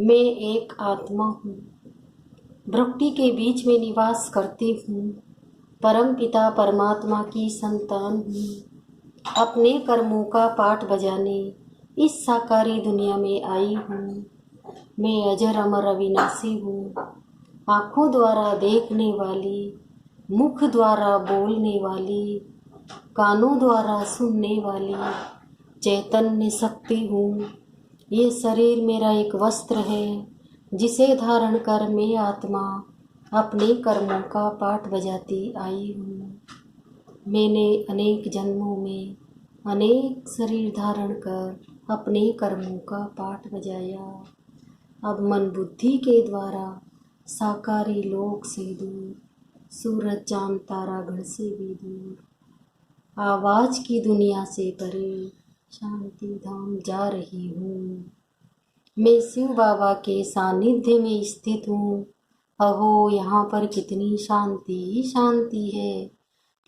मैं एक आत्मा हूँ, प्रकृति के बीच में निवास करती हूँ, परम पिता परमात्मा की संतान हूँ। अपने कर्मों का पाठ बजाने इस साकारी दुनिया में आई हूँ। मैं अजर अमर अविनाशी हूँ, आँखों द्वारा देखने वाली, मुख द्वारा बोलने वाली, कानों द्वारा सुनने वाली चैतन्य शक्ति हूँ। ये शरीर मेरा एक वस्त्र है जिसे धारण कर मैं आत्मा अपने कर्मों का पाठ बजाती आई हूँ। मैंने अनेक जन्मों में अनेक शरीर धारण कर अपने कर्मों का पाठ बजाया। अब मन बुद्धि के द्वारा साकारी लोक से दूर, सूरज चांद तारा गण से भी दूर, आवाज की दुनिया से परे शांति धाम जा रही हूँ। मैं शिव बाबा के सानिध्य में स्थित हूँ। अहो, यहाँ पर कितनी शांति ही शांति है,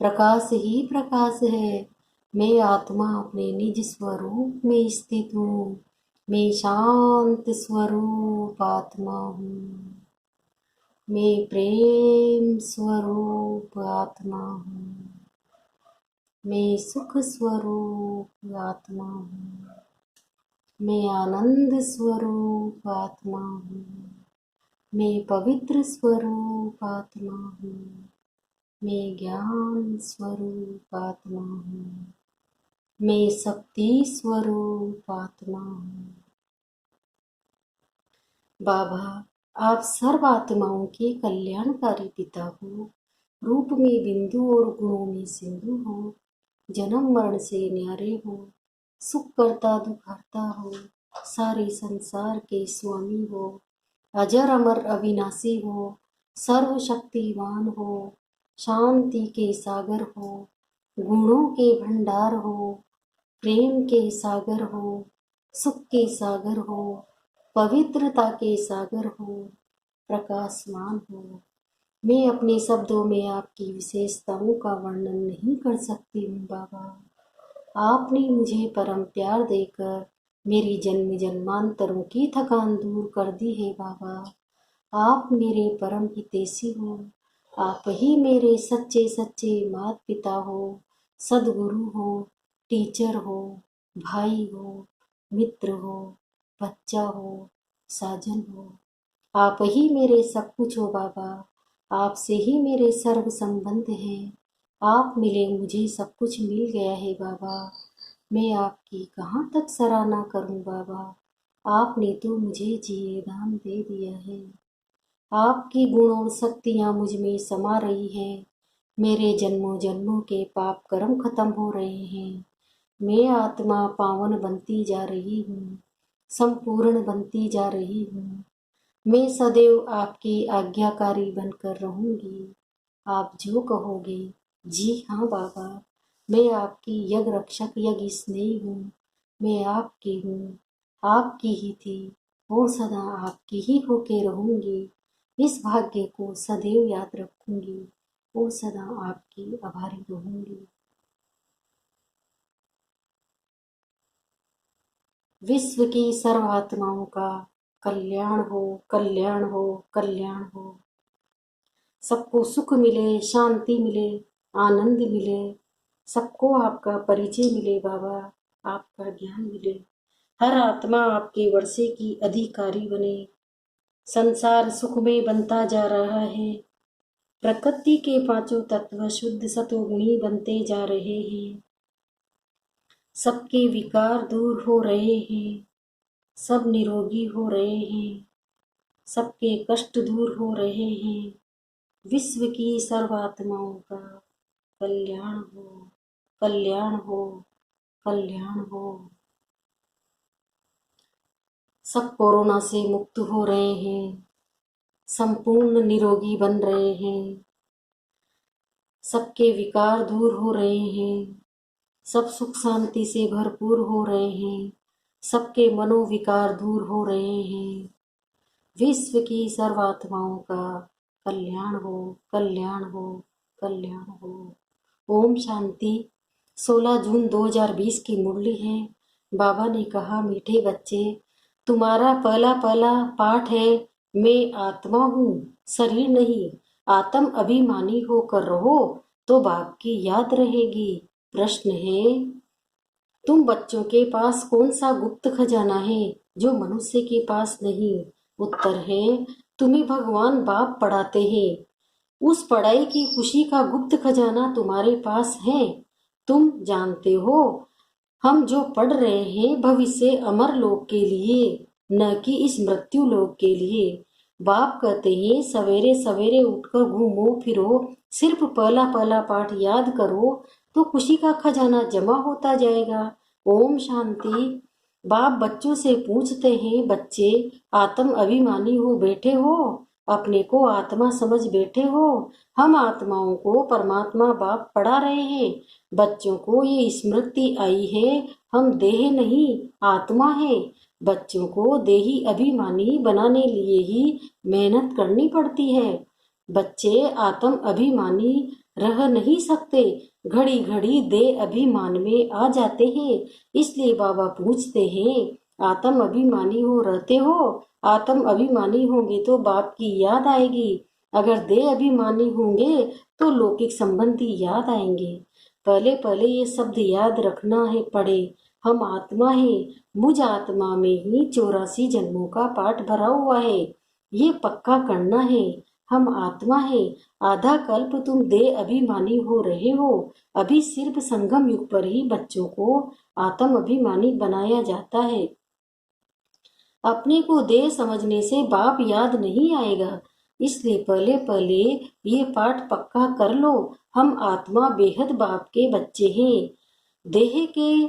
प्रकाश ही प्रकाश है। मैं आत्मा अपने निज स्वरूप में स्थित हूँ। मैं शांत स्वरूप आत्मा हूँ। मैं प्रेम स्वरूप आत्मा हूँ। मैं सुख स्वरूप आत्मा हूँ। मैं आनंद स्वरूप आत्मा हूँ। मैं पवित्र स्वरूप आत्मा हूँ। मैं ज्ञान स्वरूप आत्मा हूँ। मैं शक्ति स्वरूप आत्मा हूँ। बाबा, आप सर्व आत्माओं के कल्याणकारी पिता हो। रूप में बिंदु और गुणों में सिंधु हो। जन्म मरण से न्यारे हो। सुख करता दुख हरता हो। सारे संसार के स्वामी हो। अजर अमर अविनाशी हो। सर्वशक्तिवान हो। शांति के सागर हो। गुणों के भंडार हो। प्रेम के सागर हो। सुख के सागर हो। पवित्रता के सागर हो। प्रकाशमान हो। मैं अपने शब्दों में आपकी विशेषताओं का वर्णन नहीं कर सकती हूँ बाबा। आपने मुझे परम प्यार देकर मेरी जन्म जन्मांतरों की थकान दूर कर दी है बाबा। आप मेरे परम हितैषी हो। आप ही मेरे सच्चे सच्चे माता पिता हो, सदगुरु हो, टीचर हो, भाई हो, मित्र हो, बच्चा हो, साजन हो। आप ही मेरे सब कुछ हो बाबा। आपसे ही मेरे सर्व संबंध हैं। आप मिले मुझे सब कुछ मिल गया है बाबा। मैं आपकी कहाँ तक सराहना करूं बाबा। आपने तो मुझे जिए दान दे दिया है। आपकी गुण और शक्तियाँ मुझ में समा रही हैं। मेरे जन्मों जन्मों के पाप कर्म खत्म हो रहे हैं। मैं आत्मा पावन बनती जा रही हूँ, संपूर्ण बनती जा रही हूँ। मैं सदैव आपकी आज्ञाकारी बनकर रहूंगी। आप जो कहोगे। जी हाँ बाबा, मैं आपकी यज्ञ रक्षक यज्ञ स्नेही हूँ। मैं आपकी हूँ, आपकी ही थी और सदा आपकी ही होके रहूंगी। इस भाग्य को सदैव याद रखूंगी और सदा आपकी आभारी रहूंगी। विश्व की सर्व आत्माओं का कल्याण हो, कल्याण हो, कल्याण हो। सबको सुख मिले, शांति मिले, आनंद मिले। सबको आपका परिचय मिले बाबा, आपका ज्ञान मिले। हर आत्मा आपके वर्षे की अधिकारी बने। संसार सुख में बनता जा रहा है। प्रकृति के पांचों तत्व शुद्ध सतोगुणी बनते जा रहे हैं। सबके विकार दूर हो रहे हैं। सब निरोगी हो रहे हैं। सबके कष्ट दूर हो रहे हैं। विश्व की सर्वात्माओं का कल्याण हो, कल्याण हो, कल्याण हो। सब कोरोना से मुक्त हो रहे हैं। संपूर्ण निरोगी बन रहे हैं। सबके विकार दूर हो रहे हैं। सब सुख शांति से भरपूर हो रहे हैं। सबके मनोविकार दूर हो रहे हैं। विश्व की सर्वात्माओं का कल्याण हो, कल्याण हो, कल्याण हो। ओम शांति। 16 जून 2020 की मुरली है। बाबा ने कहा, मीठे बच्चे, तुम्हारा पहला पहला पाठ है, मैं आत्मा हूँ, शरीर नहीं। आत्म अभिमानी होकर रहो तो बाप की याद रहेगी। प्रश्न है, तुम बच्चों के पास कौन सा गुप्त खजाना है जो मनुष्य के पास नहीं? उत्तर है, तुम्हें भगवान बाप पढ़ाते हैं। उस पढ़ाई की खुशी का गुप्त खजाना तुम्हारे पास है। तुम जानते हो, हम जो पढ़ रहे हैं भविष्य अमर लोक के लिए, न कि इस मृत्यु लोक के लिए। बाप कहते हैं, सवेरे सवेरे उठकर घूमो फिरो, सिर्फ पहला पहला पाठ याद करो तो खुशी का खजाना जमा होता जाएगा। ओम शांति। बाप बच्चों से पूछते हैं, बच्चे आत्म अभिमानी हो बैठे हो? अपने को आत्मा समझ बैठे हो? हम आत्माओं को परमात्मा बाप पढ़ा रहे हैं। बच्चों को ये स्मृति आई है, हम देह नहीं आत्मा है। बच्चों को देही अभिमानी बनाने लिए ही मेहनत करनी पड़ती है। बच्चे आत्म अभिमानी रह नहीं सकते, घड़ी घड़ी देह अभिमान में आ जाते हैं। इसलिए बाबा पूछते हैं, आत्म अभिमानी हो रहते हो? आत्म अभिमानी होंगे तो बाप की याद आएगी। अगर देह अभिमानी होंगे तो लौकिक संबंधी याद आएंगे। पहले पहले ये शब्द याद रखना है पड़े, हम आत्मा है। मुझ आत्मा में ही 84 जन्मों का पाठ भरा हुआ है। ये पक्का करना है, हम आत्मा है। आधा कल्प तुम देह अभिमानी हो रहे हो। अभी सिर्फ संगम युग पर ही बच्चों को आत्म अभिमानी बनाया जाता है। अपने को देह समझने से बाप याद नहीं आएगा। इसलिए पहले पहले ये पाठ पक्का कर लो, हम आत्मा बेहद बाप के बच्चे हैं। देह के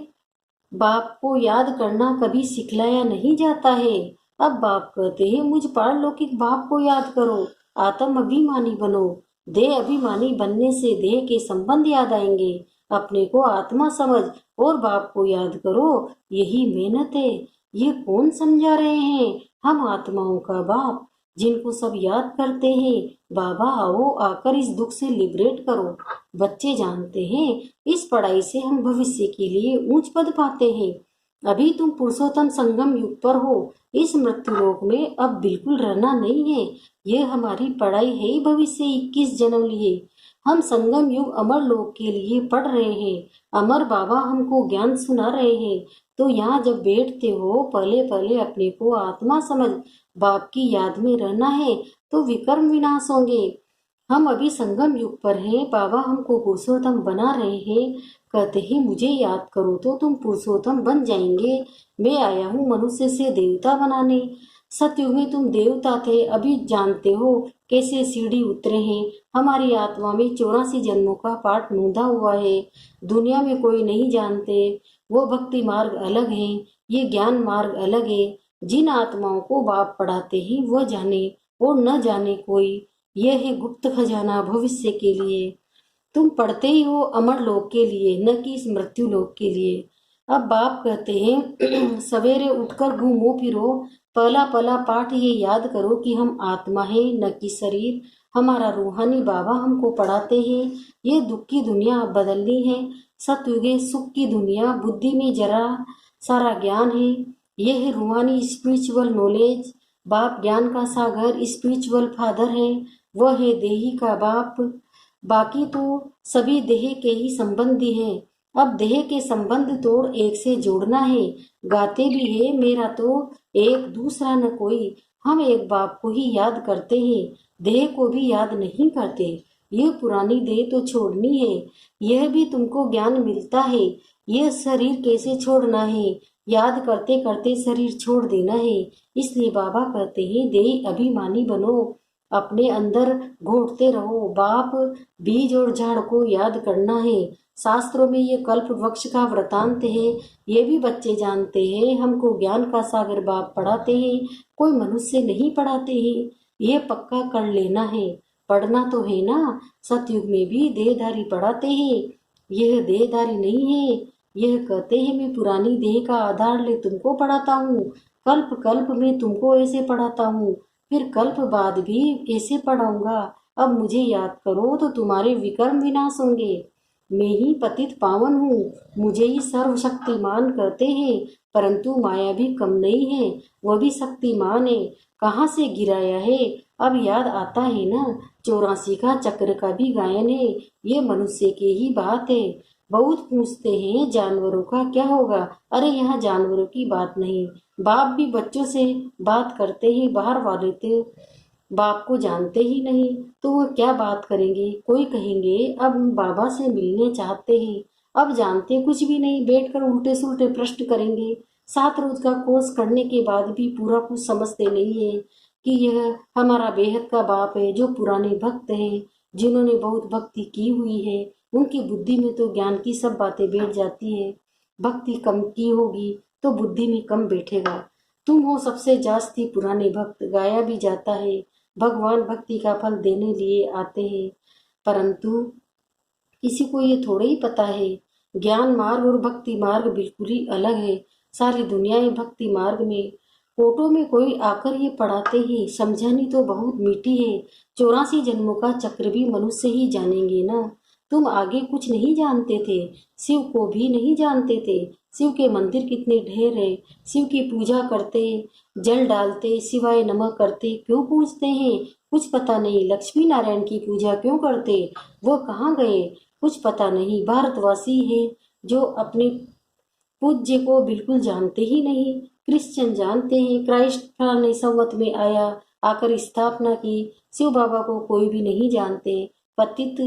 बाप को याद करना कभी सिखलाया नहीं जाता है। अब बाप कहते हैं, मुझ पारलौकिक बाप को याद करो, आत्म अभिमानी बनो। देह अभिमानी बनने से देह के संबंध याद आएंगे। अपने को आत्मा समझ और बाप को याद करो, यही मेहनत है। ये कौन समझा रहे हैं? हम आत्माओं का बाप, जिनको सब याद करते हैं। बाबा आओ, आकर इस दुख से लिबरेट करो। बच्चे जानते हैं, इस पढ़ाई से हम भविष्य के लिए ऊंच पद पाते हैं। अभी तुम पुरुषोत्तम संगम युग पर हो, इस मृत्यु लोक में अब बिल्कुल रहना नहीं है। यह हमारी पढ़ाई है ही भविष्य 21 जन्म लिए। हम संगम युग अमर लोक के लिए पढ़ रहे हैं। अमर बाबा हमको ज्ञान सुना रहे हैं। तो यहाँ जब बैठते हो, पहले पहले अपने को आत्मा समझ बाप की याद में रहना है, तो विकर्म विनाश होंगे। हम अभी संगम युग पर हैं, बाबा हमको पुरुषोत्तम बना रहे हैं। कहते हैं, मुझे याद करो तो तुम पुरुषोत्तम बन जाएंगे। मैं आया हूँ मनुष्य से देवता बनाने। सतयुग में तुम देवता थे, अभी जानते हो कैसे सीढ़ी उतरे हैं। हमारी आत्मा में 84 जन्मों का पाठ नोंदा हुआ है। दुनिया में कोई नहीं जानते, वो भक्ति मार्ग अलग है, ये ज्ञान मार्ग अलग है। जिन आत्माओं को बाप पढ़ाते हैं वह जाने और न जाने कोई। यह है गुप्त खजाना भविष्य के लिए। तुम पढ़ते ही हो अमर लोक के लिए, न कि इस मृत्यु लोक के लिए। अब बाप कहते हैं, सवेरे उठकर घूमो फिरो, पहला पहला पाठ ये याद करो कि हम आत्मा है, न कि शरीर। हमारा रूहानी बाबा हमको पढ़ाते हैं, ये दुख की दुनिया बदलनी है। सतयुगे सुख की दुनिया, बुद्धि में जरा सारा ज्ञान है। यह है रूहानी स्पिरिचुअल नॉलेज। बाप ज्ञान का सागर स्पिरिचुअल फादर है, वह है देही का बाप। बाकी तो सभी देह के ही संबंधी हैं। अब देह के संबंध तोड़ एक से जोड़ना है। गाते भी है, मेरा तो एक दूसरा न कोई। हम एक बाप को ही याद करते हैं, देह को भी याद नहीं करते। यह पुरानी देह तो छोड़नी है। यह भी तुमको ज्ञान मिलता है, यह शरीर कैसे छोड़ना है। याद करते करते शरीर छोड़ देना है। इसलिए बाबा कहते हैं, देह अभिमानी बनो, अपने अंदर घोटते रहो। बाप बीज और झाड़ को याद करना है। शास्त्रों में ये कल्प वृक्ष का वृतांत है, ये भी बच्चे जानते हैं। हमको ज्ञान का सागर बाप पढ़ाते हैं, कोई मनुष्य नहीं पढ़ाते हैं। ये पक्का कर लेना है, पढ़ना तो है ना। सतयुग में भी देहधारी पढ़ाते हैं, यह देहधारी नहीं है। यह कहते हैं, मैं पुरानी देह का आधार ले तुमको पढ़ाता हूँ, कल्प कल्प में तुमको ऐसे पढ़ाता हूँ, फिर कल्प बाद भी ऐसे पढ़ाऊंगा। अब मुझे याद करो तो तुम्हारे विकर्म विनाश होंगे। मैं ही पतित पावन हूँ, मुझे ही सर्वशक्तिमान कहते हैं, परंतु माया भी कम नहीं है, वह भी शक्तिमान है। कहाँ से गिराया है, अब याद आता है ना, 84 का चक्र का भी गायन है, ये मनुष्य की ही बात है। बहुत पूछते हैं जानवरों का क्या होगा, अरे यहाँ जानवरों की बात नहीं, बाप भी बच्चों से बात करते हैं, बाहर वाले तो बाप को जानते ही नहीं, तो वो क्या बात करेंगे। कोई कहेंगे अब हम बाबा से मिलने चाहते हैं, अब जानते कुछ भी नहीं, बैठकर उल्टे सुल्टे प्रश्न करेंगे। 7 रोज का कोर्स करने के बाद भी पूरा कुछ समझते नहीं है कि यह हमारा बेहद का बाप है, जो पुराने भक्त हैं, जिन्होंने बहुत भक्ति की हुई है, उनकी बुद्धि में तो ज्ञान की सब बातें बैठ जाती है। भक्ति कम की होगी तो बुद्धि में कम बैठेगा। तुम हो सबसे जास्ती पुराने भक्त, गाया भी जाता है भगवान भक्ति का फल देने लिए आते हैं, परंतु किसी को ये थोड़ा ही पता है ज्ञान मार्ग और भक्ति मार्ग बिल्कुल ही अलग है। सारी दुनिया है भक्ति मार्ग में, फोटो में कोई आकर ये पढ़ाते हैं, समझानी तो बहुत मीठी है। 84 जन्मों का चक्र भी मनुष्य ही जानेंगे ना। तुम आगे कुछ नहीं जानते थे, शिव को भी नहीं जानते थे। शिव के मंदिर कितने ढेर है, शिव की पूजा करते, जल डालते, शिवाय नमः करते, क्यों पूछते हैं कुछ पता नहीं। लक्ष्मी नारायण की पूजा क्यों करते, वो कहाँ गए कुछ पता नहीं। भारतवासी है जो अपने पूज्य को बिल्कुल जानते ही नहीं। क्रिश्चियन जानते हैं क्राइस्ट फलाने संवत में आया, आकर स्थापना की। शिव बाबा को कोई भी नहीं जानते। पतित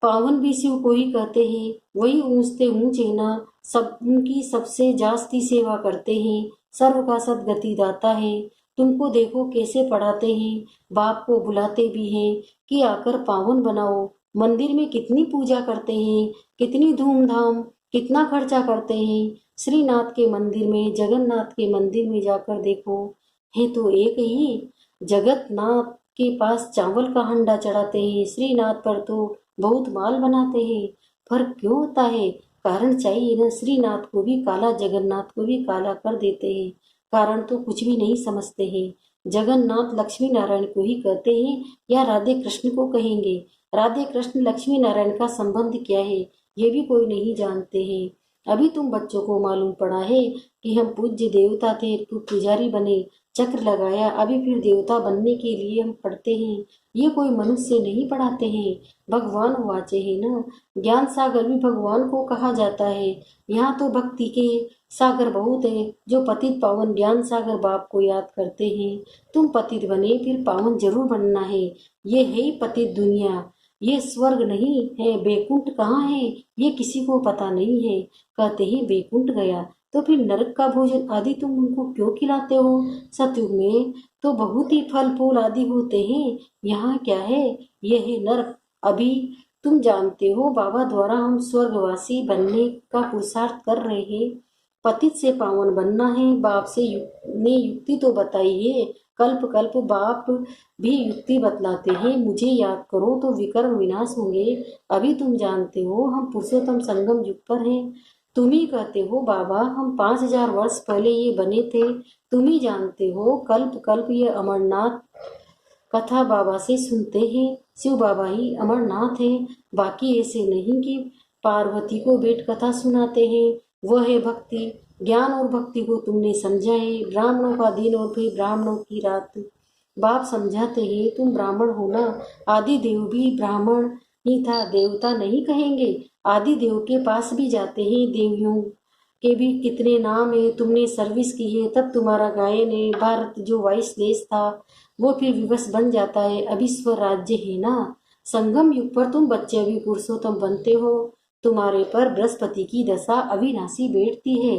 पावन भी शिव को ही कहते हैं, वही ऊंचते ऊंचे ना, सब उनकी सबसे जास्ती सेवा करते हैं। सर्व का सदगति दाता है। तुमको देखो कैसे पढ़ाते हैं, बाप को बुलाते भी हैं कि आकर पावन बनाओ। मंदिर में कितनी पूजा करते हैं, कितनी धूमधाम, कितना खर्चा करते हैं। श्रीनाथ के मंदिर में, जगन्नाथ के मंदिर में जाकर देखो, है तो एक ही। जगन्नाथ के पास चावल का हंडा चढ़ाते हैं, श्रीनाथ पर तो बहुत माल बनाते हैं। फर्क क्यों होता है, कारण चाहिए ना। श्रीनाथ को भी काला, जगन्नाथ को भी काला कर देते हैं, कारण तो कुछ भी नहीं समझते हैं। जगन्नाथ लक्ष्मी नारायण को ही कहते हैं या राधे कृष्ण को कहेंगे। राधे कृष्ण लक्ष्मी नारायण का संबंध क्या है, ये भी कोई नहीं जानते हैं। अभी तुम बच्चों को मालूम पड़ा है कि हम पूज्य देवता थे, तू पुजारी बने, चक्र लगाया, अभी फिर देवता बनने के लिए हम पढ़ते हैं। ये कोई मनुष्य नहीं पढ़ाते हैं, भगवान वाचे है ना। ज्ञान सागर भी भगवान को कहा जाता है। यहाँ तो भक्ति के सागर बहुत है, जो पतित पावन ज्ञान सागर बाप को याद करते हैं। तुम पतित बने फिर पावन जरूर बनना है। ये है ही पतित दुनिया, ये स्वर्ग नहीं है। बैकुंठ कहाँ है ये किसी को पता नहीं है। कहते हैं बैकुंठ गया, तो फिर नरक का भोजन आदि तुम उनको क्यों खिलाते हो। सतयुग में तो बहुत ही फल फूल आदि होते हैं, यहाँ क्या है, ये है नरक। अभी तुम जानते हो बाबा द्वारा हम स्वर्गवासी बनने का पुरुषार्थ कर रहे हैं। पतित से पावन बनना है। बाप से ने युक्ति तो बताई है, कल्प कल्प बाप भी युक्ति बतलाते हैं। मुझे याद करो तो विकर्म विनाश होंगे। अभी तुम जानते हो हम पुरुषोत्तम संगम युग पर हैं। तुम ही कहते हो बाबा हम 5000 वर्ष पहले ये बने थे। तुम ही जानते हो कल्प कल्प ये अमरनाथ कथा बाबा से सुनते हैं। शिव बाबा ही अमरनाथ है, बाकी ऐसे नहीं कि पार्वती को भेंट कथा सुनाते हैं। वह है भक्ति। ज्ञान और भक्ति को तुमने समझा है। ब्राह्मणों का दिन और फिर ब्राह्मणों की रात। बाप समझाते हैं तुम ब्राह्मण हो ना, आदि देव भी ब्राह्मण ही था, देवता नहीं कहेंगे। आदि देव के पास भी जाते हैं, देवियों के भी कितने नाम है। तुमने सर्विस की है तब तुम्हारा गायन है। भारत जो वाइस देश था वो फिर विवश बन जाता है, अभी स्वराज्य है ना। संगम युग पर तुम बच्चे भी पुरुषोत्तम बनते हो। तुम्हारे पर बृहस्पति की दशा अविनाशी बैठती है,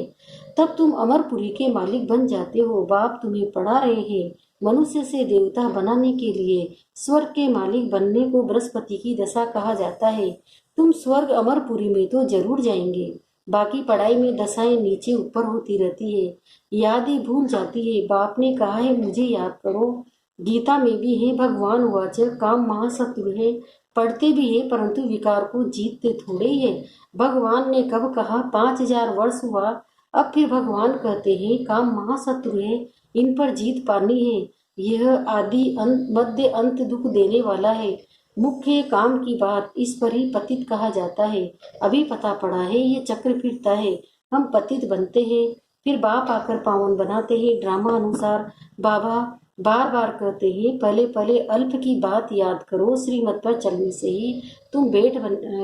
तब तुम अमरपुरी के मालिक बन जाते हो। बाप तुम्हें पढ़ा रहे हैं मनुष्य से देवता बनाने के लिए। स्वर्ग के मालिक बनने को बृहस्पति की दशा कहा जाता है। तुम स्वर्ग अमरपुरी में तो जरूर जाएंगे, बाकी पढ़ाई में दशाएं नीचे ऊपर होती रहती है, याद ही भूल जाती है। बाप ने कहा है मुझे याद करो। गीता में भी है भगवान वाच काम महाशत्रु है। पढ़ते भी है परंतु विकार को जीतते थोड़े ही है। भगवान ने कब कहा 5000 वर्ष हुआ, अब फिर भगवान कहते हैं काम महाशत्रु है, इन पर जीत पानी है। यह आदि अंत मध्य अंत दुख देने वाला है। मुख्य काम की बात इस पर ही पतित कहा जाता है। अभी पता पड़ा है ये चक्र फिरता है। हम पतित बनते हैं, फिर बाप आकर पावन बनाते हैं। ड्रामा अनुसार बाबा बार बार कहते हैं, पहले पहले अल्प की बात याद करो। श्रीमत पर चलने से ही तुम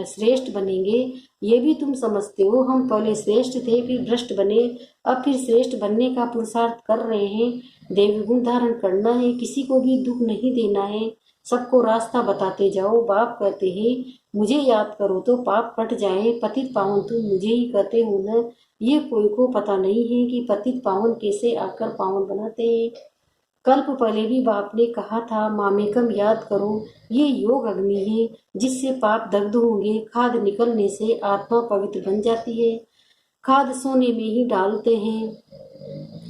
श्रेष्ठ बनेंगे। ये भी तुम समझते हो, हम पहले श्रेष्ठ थे, फिर भ्रष्ट बने, अब फिर श्रेष्ठ बनने का पुरुषार्थ कर रहे हैं। देवी गुण धारण करना है, किसी को भी दुख नहीं देना है, सबको रास्ता बताते जाओ। बाप कहते हैं, मुझे याद करो तो पाप कट जाए। पतित पावन तुम मुझे ही कहते हो न। ये कोई को पता नहीं है कि पतित पावन कैसे आकर पावन बनाते हैं। कल्प पहले भी बाप ने कहा था, मामेकम याद करो, ये योग अग्नि है जिससे पाप दग्ध होंगे। खाद निकलने से आत्मा पवित्र बन जाती है। खाद सोने में ही डालते हैं,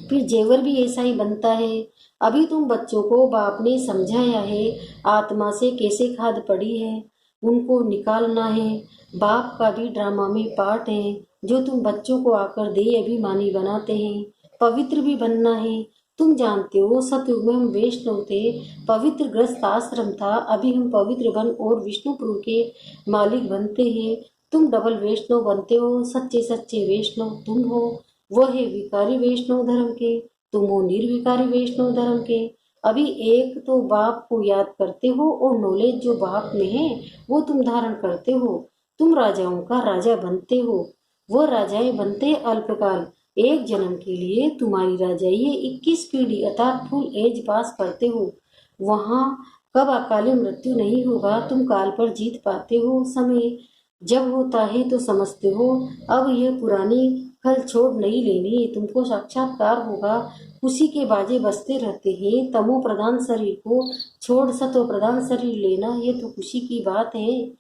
फिर जेवर भी ऐसा ही बनता है। अभी तुम बच्चों को बाप ने समझाया है आत्मा से कैसे खाद पड़ी है, उनको निकालना है। बाप का भी ड्रामा में पार्ट है जो तुम बच्चों को आकर दे अभिमानी बनाते हैं। पवित्र भी बनना है। तुम जानते हो, सतयुग में हम वैष्णव थे, पवित्र ग्रस्त आश्रम था। अभी हम पवित्र बन और विष्णुपुर के मालिक बनते हैं। तुम डबल वैष्णव बनते हो। सच्चे सच्चे वैष्णव तुम हो। वह है विकारी वैष्णव धर्म के, तुम हो निर्विकारी वैष्णव धर्म के। अभी एक तो बाप को याद करते हो और नॉलेज जो बाप में है वो तुम धारण करते हो। तुम राजाओं का राजा बनते हो। वो राजाएं बनते अल्पकाल, एक जन्म के लिए। तुम्हारी राजाई 21 पीढ़ी अर्थात फुल एज पास करते हो। वहाँ कब अकाली मृत्यु नहीं होगा। तुम काल पर जीत पाते हो। समय जब होता है तो समझते हो, अब यह पुरानी खल छोड़ नहीं लेनी। तुमको साक्षात्कार होगा। खुशी के बाजे बजते रहते हैं। तमो प्रधान शरीर को छोड़ सतो प्रधान शरीर लेना, ये तो खुशी की बात है।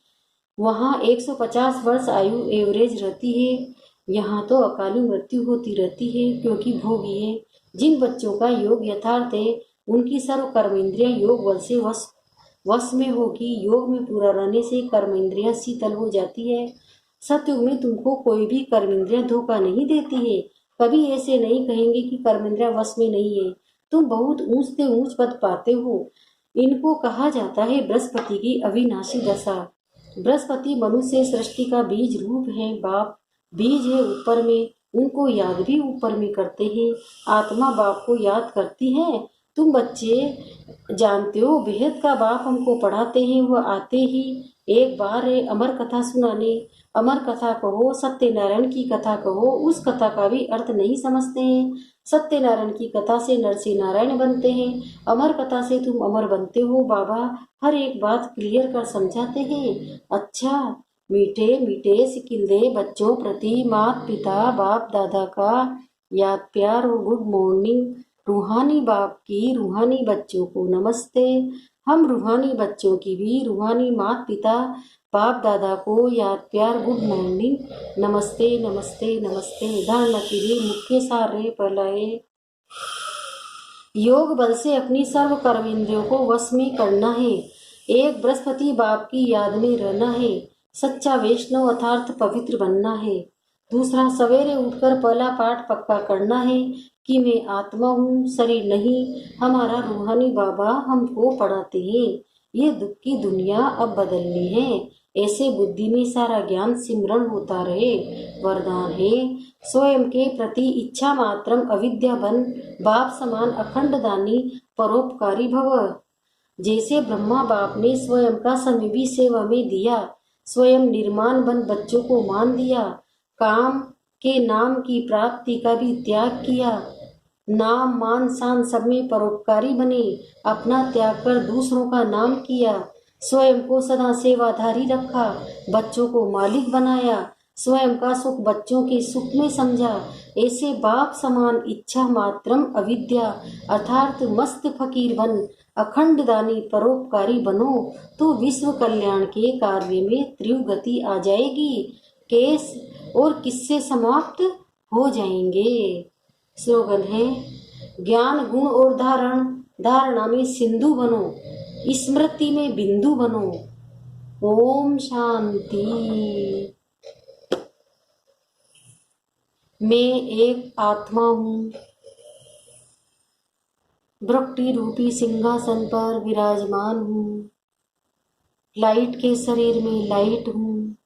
वहाँ 150 वर्ष आयु एवरेज रहती है। यहाँ तो अकाली मृत्यु होती रहती है, क्योंकि भोगी है। जिन बच्चों का योग यथार्थ है उनकी सर्व कर्मेंद्रिया योग बल से वश में होगी। योग में पूरा रहने से कर्मेंद्रिया शीतल हो जाती है। सतयुग में तुमको कोई भी कर्मेंद्रिया धोखा नहीं देती है। कभी ऐसे नहीं कहेंगे कि कर्मेंद्रिया वश में नहीं है। तुम बहुत ऊंच से ऊंच पद पाते हो। इनको कहा जाता है बृहस्पति की अविनाशी दशा। बृहस्पति मनुष्य सृष्टि का बीज रूप है। बाप बीज है ऊपर में, उनको याद भी ऊपर में करते हैं। आत्मा बाप को याद करती है। तुम बच्चे जानते हो, बेहद का बाप हमको पढ़ाते हैं। वह आते ही एक बार है अमर कथा सुनाने। अमर कथा कहो, सत्यनारायण की कथा कहो, उस कथा का भी अर्थ नहीं समझते हैं। सत्यनारायण की कथा से नर से नारायण बनते हैं, अमर कथा से तुम अमर बनते हो। बाबा हर एक बात क्लियर कर समझाते हैं। अच्छा, मीठे मीठे सिकिंदे बच्चों प्रति माता पिता बाप दादा का याद प्यार और गुड मॉर्निंग। रूहानी बाप की रूहानी बच्चों को नमस्ते। हम रूहानी बच्चों की भी रूहानी माता पिता बाप दादा को याद प्यार गुड मॉर्निंग। नमस्ते नमस्ते नमस्ते। धारणा के लिए मुख्य सार है, पहला है योग बल से अपनी सर्व कर्मेंद्रियों को वश में करना है। एक बृहस्पति बाप की याद में रहना है। सच्चा वैष्णव अर्थात पवित्र बनना है। दूसरा, सवेरे उठकर पहला पाठ पक्का करना है कि मैं आत्मा हूँ, शरीर नहीं। हमारा रूहानी बाबा हमको पढ़ाते हैं ये दुख की दुनिया अब बदलनी है। ऐसे बुद्धि में सारा ज्ञान सिमरण होता रहे। वरदान है स्वयं के प्रति इच्छा मात्रम अविद्या बन, बाप समान अखंड दानी परोपकारी भव। जैसे ब्रह्मा बाप ने स्वयं का समय भी सेवा में दिया, स्वयं निर्माण बन बच्चों को मान दिया, काम के नाम की प्राप्ति का भी त्याग किया, नाम मान शान सब में परोपकारी बने, अपना त्याग कर दूसरों का नाम किया, स्वयं को सदा सेवाधारी रखा, बच्चों को मालिक बनाया, स्वयं का सुख बच्चों के सुख में समझा। ऐसे बाप समान इच्छा मात्रम अविद्या अर्थात मस्त फकीर बन अखंड दानी परोपकारी बनो तो विश्व कल्याण के कार्य में तीव्र गति आ जाएगी। केस और किस्से समाप्त हो जाएंगे। स्लोगन है, ज्ञान गुण और धारणा में सिंधु बनो, स्मृति में बिंदु बनो। ओम शांति। मैं एक आत्मा हूँ, वृक्ति रूपी सिंहासन पर विराजमान हूँ। लाइट के शरीर में लाइट हूँ।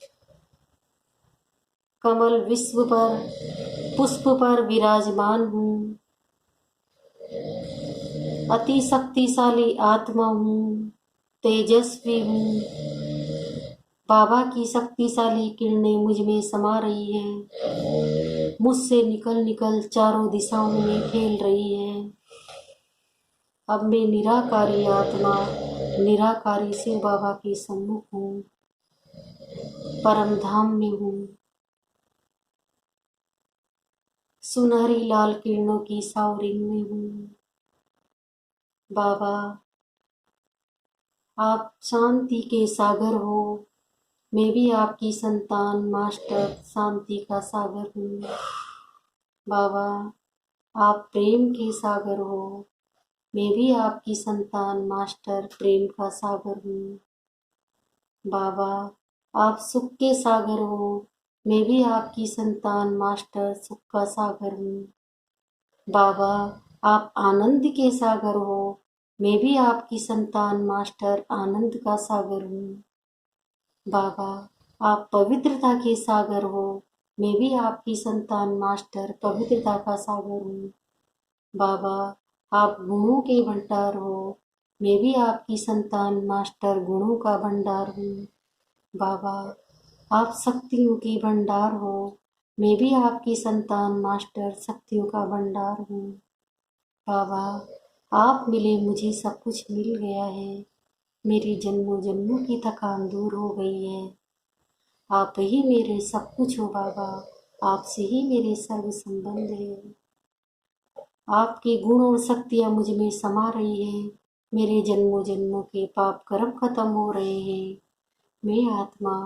कमल विश्व पर पुष्प पर विराजमान हूँ। अति शक्तिशाली आत्मा हूँ, तेजस्वी हूँ। बाबा की शक्तिशाली किरणें मुझ में समा रही हैं, मुझसे निकल निकल चारों दिशाओं में फैल रही हैं। अब मैं निराकारी आत्मा, निराकारी शिव बाबा के सम्मुख हूँ, परम धाम में हूँ। सुनहरी लाल किरणों की सावरिंग में हूँ। बाबा, आप शांति के सागर हो। मैं भी आपकी संतान मास्टर शांति का सागर हूँ। बाबा, आप प्रेम के सागर हो। मैं भी आपकी संतान मास्टर प्रेम का सागर हूँ। बाबा, आप सुख के सागर हो। मैं भी आपकी संतान मास्टर सुख का सागर हूँ। बाबा, आप आनंद के सागर हो। मैं भी आपकी संतान मास्टर आनंद का सागर हूँ। बाबा, आप पवित्रता के सागर हो। मैं भी आपकी संतान मास्टर पवित्रता का सागर हूँ। बाबा, आप गुणों के भंडार हो। मैं भी आपकी संतान मास्टर गुणों का भंडार हूँ। बाबा, आप शक्तियों की भंडार हो। मैं भी आपकी संतान मास्टर शक्तियों का भंडार हूँ। बाबा, आप मिले मुझे सब कुछ मिल गया है। मेरी जन्मों जन्मों की थकान दूर हो गई है। आप ही मेरे सब कुछ हो बाबा। आपसे ही मेरे सर्व संबंध है। आपके गुण और शक्तियाँ मुझ में समा रही हैं। मेरे जन्मों जन्मों के पाप कर्म खत्म हो रहे हैं। मैं आत्मा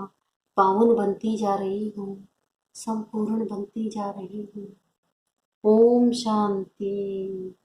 पावन बनती जा रही हूँ, संपूर्ण बनती जा रही हूँ। ओम शांति।